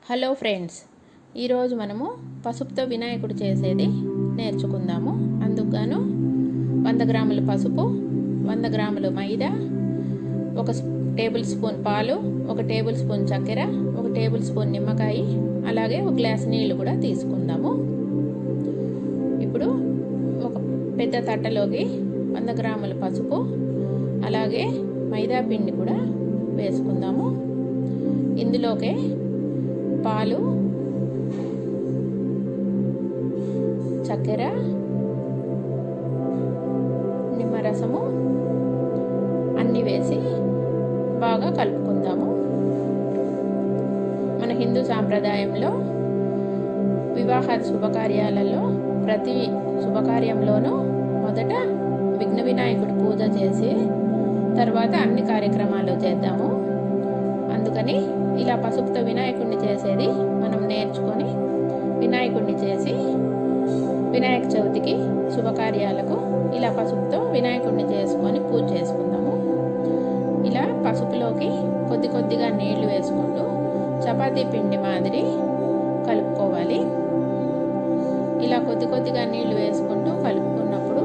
Hello friends, ఈరోజు మనము పసుపుతో వినాయకుడు చేసేది నేర్చుకుందాము. అందుకు 100 గ్రాముల పసుపు, 100 గ్రాములు మైదా, 1 టేబుల్ స్పూన్ పాలు, 1 టేబుల్ స్పూన్ చక్కెర, 1 టేబుల్ స్పూన్ నిమ్మకాయ, అలాగే 1 గ్లాస్ నీళ్ళు కూడా తీసుకుందాము. ఇప్పుడు ఒక పెద్ద తట్టలోకి 100 గ్రాముల పసుపు అలాగే మైదా పిండి కూడా వేసుకుందాము. ఇందులోకే పాలు, చక్కెర, నిమ్మరసము అన్నీ వేసి బాగా కలుపుకుందాము. మన హిందూ సాంప్రదాయంలో వివాహ శుభకార్యాలలో ప్రతి శుభకార్యంలోనూ మొదట విఘ్న వినాయకుడి పూజ చేసి తర్వాత అన్ని కార్యక్రమాలు చేద్దాము. అందుకని ఇలా పసుపుతో వినాయకుడిని చేసేది మనం నేర్చుకొని వినాయకుడిని చేసి వినాయక చవితికి శుభకార్యాలకు ఇలా పసుపుతో వినాయకుడిని చేసుకొని పూజ చేసుకుందాము. ఇలా పసుపులోకి కొద్ది కొద్దిగా నీళ్లు వేసుకుంటూ చపాతీ పిండి మాదిరి కలుపుకోవాలి. ఇలా కొద్ది కొద్దిగా నీళ్లు వేసుకుంటూ కలుపుకున్నప్పుడు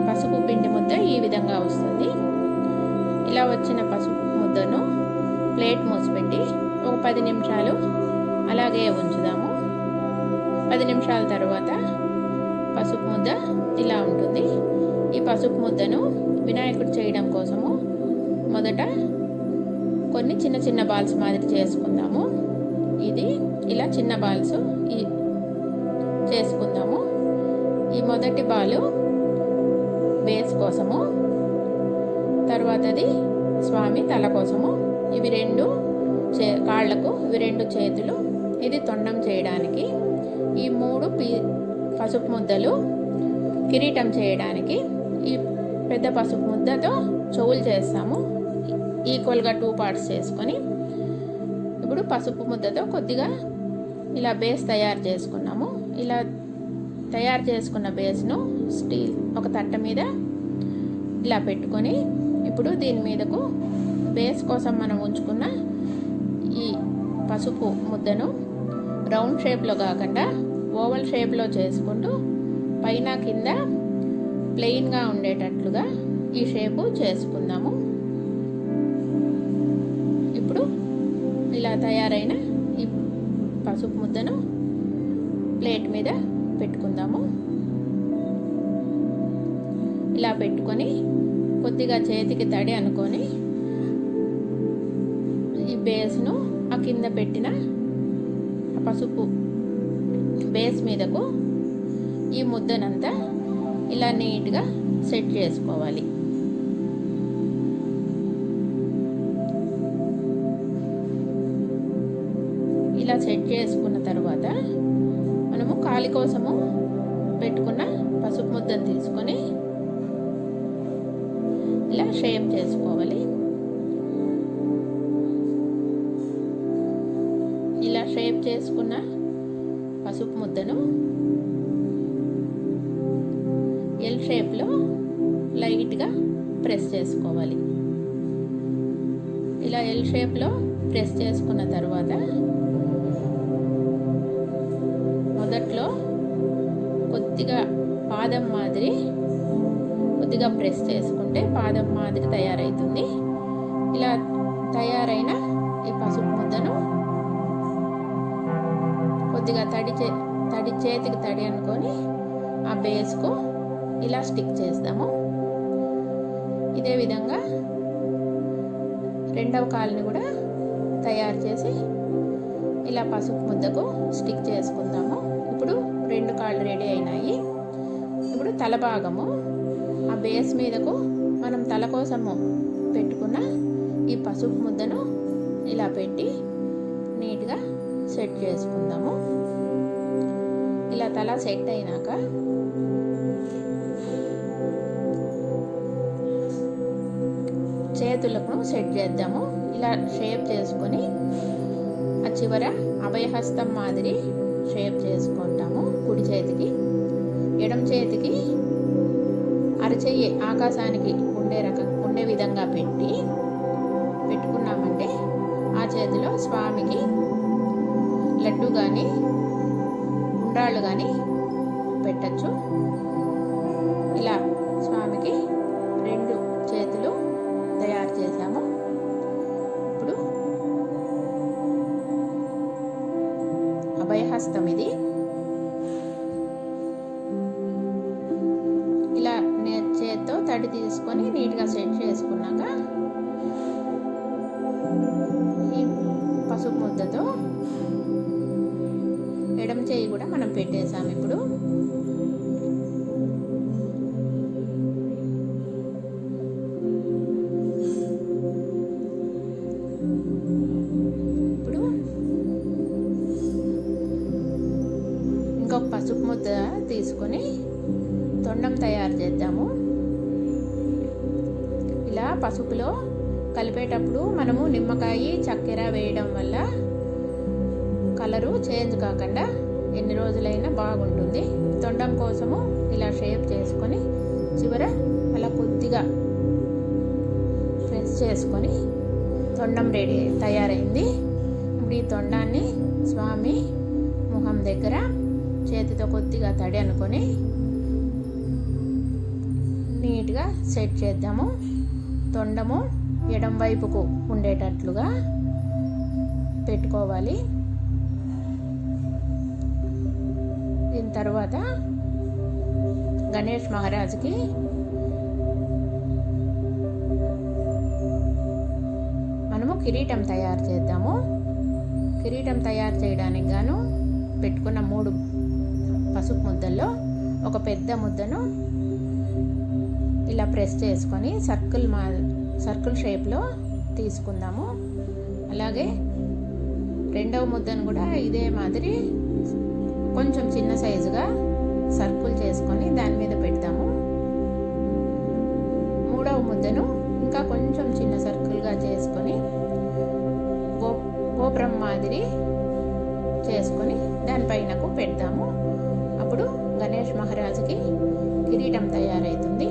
పసుపు పిండి ముద్ద ఈ విధంగా వస్తుంది. ఇలా వచ్చిన పసుపు ముద్దను ప్లేట్ మూసిపెట్టి ఒక 10 నిమిషాలు అలాగే ఉంచుదాము. 10 నిమిషాల తర్వాత పసుపు ముద్ద ఇలా ఉంటుంది. ఈ పసుపు ముద్దను వినాయకుడు చేయడం కోసము మొదట కొన్ని చిన్న చిన్న బాల్స్ మాదిరి చేసుకుందాము. ఇది ఇలా చిన్న బాల్స్ చేసుకుందాము. ఈ మొదటి బాలు బేస్ కోసము, తర్వాతది స్వామి తల కోసము, ఇవి 2 కాళ్లకు, ఇవి 2 చేతులు, ఇది తొండం చేయడానికి, ఈ 3 పసుపు ముద్దలు కిరీటం చేయడానికి. ఈ పెద్ద పసుపు ముద్దతో చెవులు చేస్తాము. ఈక్వల్గా 2 పార్ట్స్ చేసుకొని ఇప్పుడు పసుపు ముద్దతో కొద్దిగా ఇలా బేస్ తయారు చేసుకున్నాము. ఇలా తయారు చేసుకున్న బేస్ను స్టీల్ ఒక తట్ట మీద ఇలా పెట్టుకొని ఇప్పుడు దీని మీదకు బేస్ కోసం మనం ఉంచుకున్న ఈ పసుపు ముద్దను రౌండ్ షేప్లో కాకుండా ఓవల్ షేప్లో చేసుకుంటూ పైన కింద ప్లెయిన్గా ఉండేటట్లుగా ఈ షేపు చేసుకుందాము. ఇప్పుడు ఇలా తయారైన ఈ పసుపు ముద్దను ప్లేట్ మీద పెట్టుకుందాము. ఇలా పెట్టుకొని కొద్దిగా చేతికి తడి అనుకొని ఈ బేస్ను ఆ కింద పెట్టిన పసుపు బేస్ మీదకు ఈ ముద్దనంతా ఇలా నీట్గా సెట్ చేసుకోవాలి. ఇలా సెట్ చేసుకున్న తర్వాత మనము కాలి కోసము పెట్టుకున్న పసుపు ముద్దను తీసుకొని ఇలా షేప్ చేసుకోవాలి. ఇలా షేప్ చేసుకున్న పసుపు ముద్దను ఎల్ షేప్లో లైట్గా ప్రెస్ చేసుకోవాలి. ఇలా ఎల్ షేప్లో ప్రెస్ చేసుకున్న తర్వాత మొదట్లో కొద్దిగా పాదం మాదిరి కొద్దిగా ప్రెస్ చేసుకుంటే పాదం మాదిరి తయారవుతుంది. ఇలా తయారైన ఈ పసుపు ముద్దను కొద్దిగా చేతికి తడి అనుకొని ఆ బేస్కు ఇలా స్టిక్ చేస్తాము. ఇదే విధంగా రెండవ కాలుని కూడా తయారు చేసి ఇలా పసుపు ముద్దకు స్టిక్ చేసుకుందాము. ఇప్పుడు 2 కాళ్ళు రెడీ అయినాయి. ఇప్పుడు తల భాగము ఆ బేస్ మీదకు మనం తల కోసము పెట్టుకున్న ఈ పసుపు ముద్దను ఇలా పెట్టి నీట్గా సెట్ చేసుకుందాము. ఇలా తల సెట్ అయినాక చేతులకు సెట్ చేద్దాము. ఇలా షేప్ చేసుకొని ఆ చివర అభయహస్తం మాదిరి షేప్ చేసుకుంటాము. కుడి చేతికి, ఎడమ చేతికి అరచెయ్యి ఆకాశానికి ఉండే విధంగా పెట్టుకున్నామంటే ఆ చేతిలో స్వామికి లడ్డు కానీ ఉండ్రాళ్ళు కానీ పెట్టచ్చు. ఇలా స్వామికి 2 చేతులు తయారు చేశాము. ఇప్పుడు అభయహస్తం ఇది. ఇలా చేత్తో తడి తీసుకొని నీట్గా సెట్ చేసుకున్నాక ఈ పసుపు ముద్దతో ఎడమ చేయి కూడా మనం పెట్టేసాము. ఇప్పుడు ఇంకొక పసుపు ముద్ద తీసుకొని తొండం తయారు చేద్దాము. ఇలా పసుపులో కలిపేటప్పుడు మనము నిమ్మకాయ చక్కెర వేయడం వల్ల కలరు చేంజ్ కాకుండా ఎన్ని రోజులైనా బాగుంటుంది. తొండం కోసము ఇలా షేప్ చేసుకొని చివర అలా కొద్దిగా ప్రెస్ చేసుకొని తొండం రెడీ తయారైంది. ఇప్పుడు ఈ తొండాన్ని స్వామి ముఖం దగ్గర చేతితో కొద్దిగా తడి అనుకొని నీట్గా సెట్ చేద్దాము. తొండము ఎడం వైపుకు ఉండేటట్లుగా పెట్టుకోవాలి. దీని తర్వాత గణేష్ మహారాజుకి మనము కిరీటం తయారు చేద్దాము. కిరీటం తయారు చేయడానికి గాను పెట్టుకున్న 3 పసుపు ముద్దల్లో ఒక పెద్ద ముద్దను ఇలా ప్రెస్ చేసుకొని సర్కిల్ షేప్లో తీసుకుందాము. అలాగే రెండవ ముద్దను కూడా ఇదే మాదిరి కొంచెం చిన్న సైజుగా సర్కిల్ చేసుకొని దాని మీద పెడతాము. మూడవ ముద్దను ఇంకా కొంచెం చిన్న సర్కిల్గా చేసుకొని గోపురం మాదిరి చేసుకొని దానిపైనకు పెడతాము. అప్పుడు గణేష్ మహారాజుకి కిరీటం తయారవుతుంది.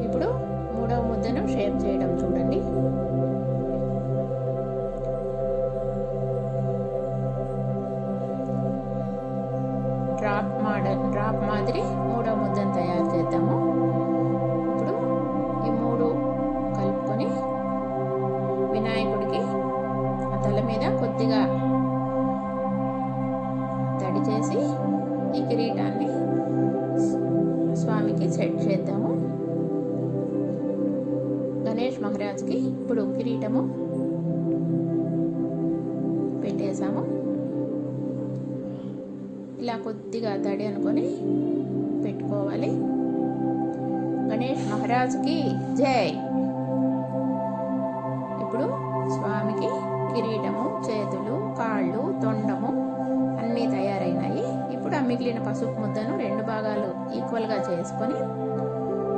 ఇప్పుడు మూడవ ముద్దను షేప్ చేయడం చూడండి. డ్రాప్ మాదిరి మూడవ ముద్దను తయారు చేద్దాము. ఇప్పుడు ఈ 3 కలుపుకొని వినాయకుడికి ఆ తల మీద కొద్దిగా తడి చేసి ఈ కిరీటాన్ని స్వామికి సెట్ చేద్దాము. గణేష్ మహారాజ్కి ఇప్పుడు కిరీటము పెట్టేసాము. ఇలా కొద్దిగా తడి అనుకొని పెట్టుకోవాలి. గణేష్ మహారాజ్కి జై. ఇప్పుడు స్వామికి కిరీటము, చేతులు, కాళ్ళు, తొండము అన్నీ తయారైనాయి. ఇప్పుడు ఆ మిగిలిన పసుపు ముద్దను 2 భాగాలు ఈక్వల్గా చేసుకొని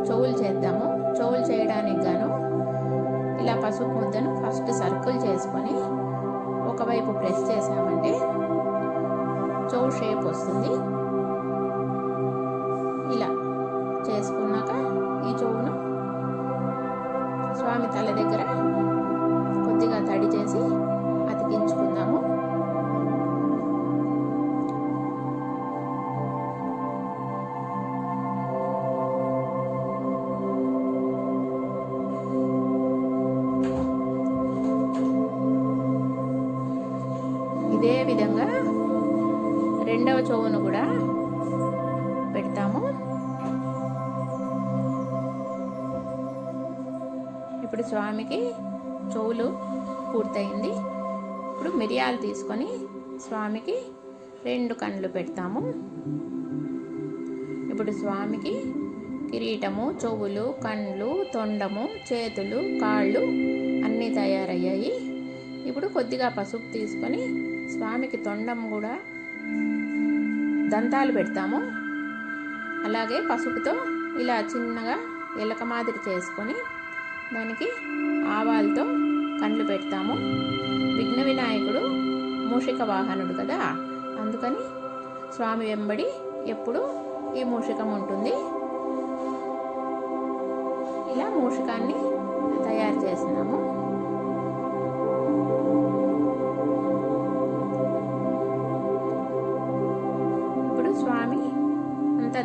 చెవులు చేద్దాము. చెవులు చేయడానికి గాను ఇలా పసుపు ముద్దను ఫస్ట్ సర్కిల్ చేసుకొని ఒకవైపు ప్రెస్ చేసామంటే చెవు షేప్ వస్తుంది. ఇలా చేసుకున్నాక ఈ చెవును స్వామి తల దగ్గర కొద్దిగా తడి చేసి అతికించుకుందాము. ఇదే విధంగా రెండవ చెవును కూడా పెడతాము. ఇప్పుడు స్వామికి చెవులు పూర్తయింది. ఇప్పుడు మిరియాలు తీసుకొని స్వామికి 2 కళ్ళు పెడతాము. ఇప్పుడు స్వామికి కిరీటము, చెవులు, కళ్ళు, తొండము, చేతులు, కాళ్ళు అన్నీ తయారయ్యాయి. ఇప్పుడు కొద్దిగా పసుపు తీసుకొని స్వామికి తొండం కూడా దంతాలు పెడతాము. అలాగే పసుపుతో ఇలా చిన్నగా ఎలక మాదిరి చేసుకొని దానికి ఆవాలతో కళ్ళు పెడతాము. విఘ్న వినాయకుడు మూషిక వాహనుడు కదా, అందుకని స్వామి వెంబడి ఎప్పుడు ఈ మూషికం ఉంటుంది. ఇలా మూషికాన్ని తయారు చేసినాము.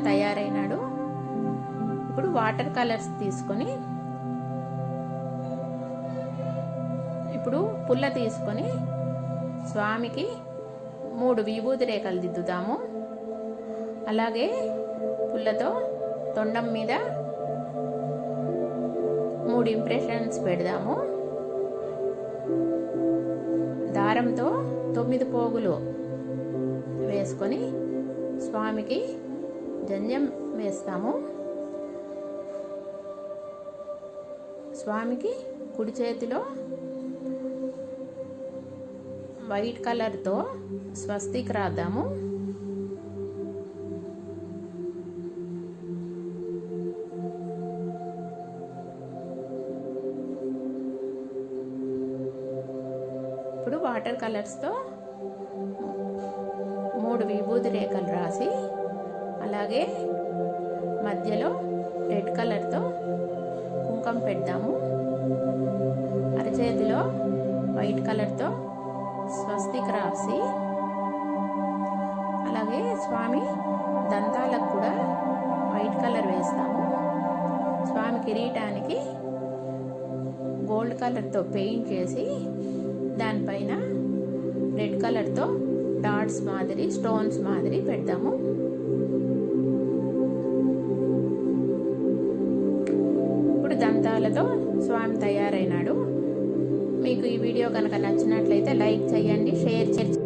తయారైనాడు. ఇప్పుడు వాటర్ కలర్స్ తీసుకొని ఇప్పుడు పుల్ల తీసుకొని స్వామికి 3 విభూతి రేఖలు దిద్దుతాము. అలాగే పుల్లతో తొండం మీద 3 ఇంప్రెషన్స్ పెడదాము. దారంతో 9 పోగులు వేసుకొని స్వామికి జంజం వేస్తాము. స్వామికి కుడి చేతిలో వైట్ కలర్తో స్వస్తిక్ రాద్దాము. ఇప్పుడు వాటర్ కలర్స్తో 3 విభూతి రేఖలు రాసి అలాగే మధ్యలో రెడ్ కలర్తో కుంకుమ పెడదాము. అరచేతిలో వైట్ కలర్తో స్వస్తిక్ రాసి అలాగే స్వామి దంతాలకు కూడా వైట్ కలర్ వేస్తాము. స్వామి కిరీటానికి గోల్డ్ కలర్తో పెయింట్ చేసి దానిపైన రెడ్ కలర్తో డాట్స్ మాదిరి స్టోన్స్ మాదిరి పెడతాము. ఇప్పుడు దంతాలతో స్వామి తయారైనాడు. మీకు ఈ వీడియో కనుక నచ్చినట్లయితే లైక్ చేయండి, షేర్ చేయండి.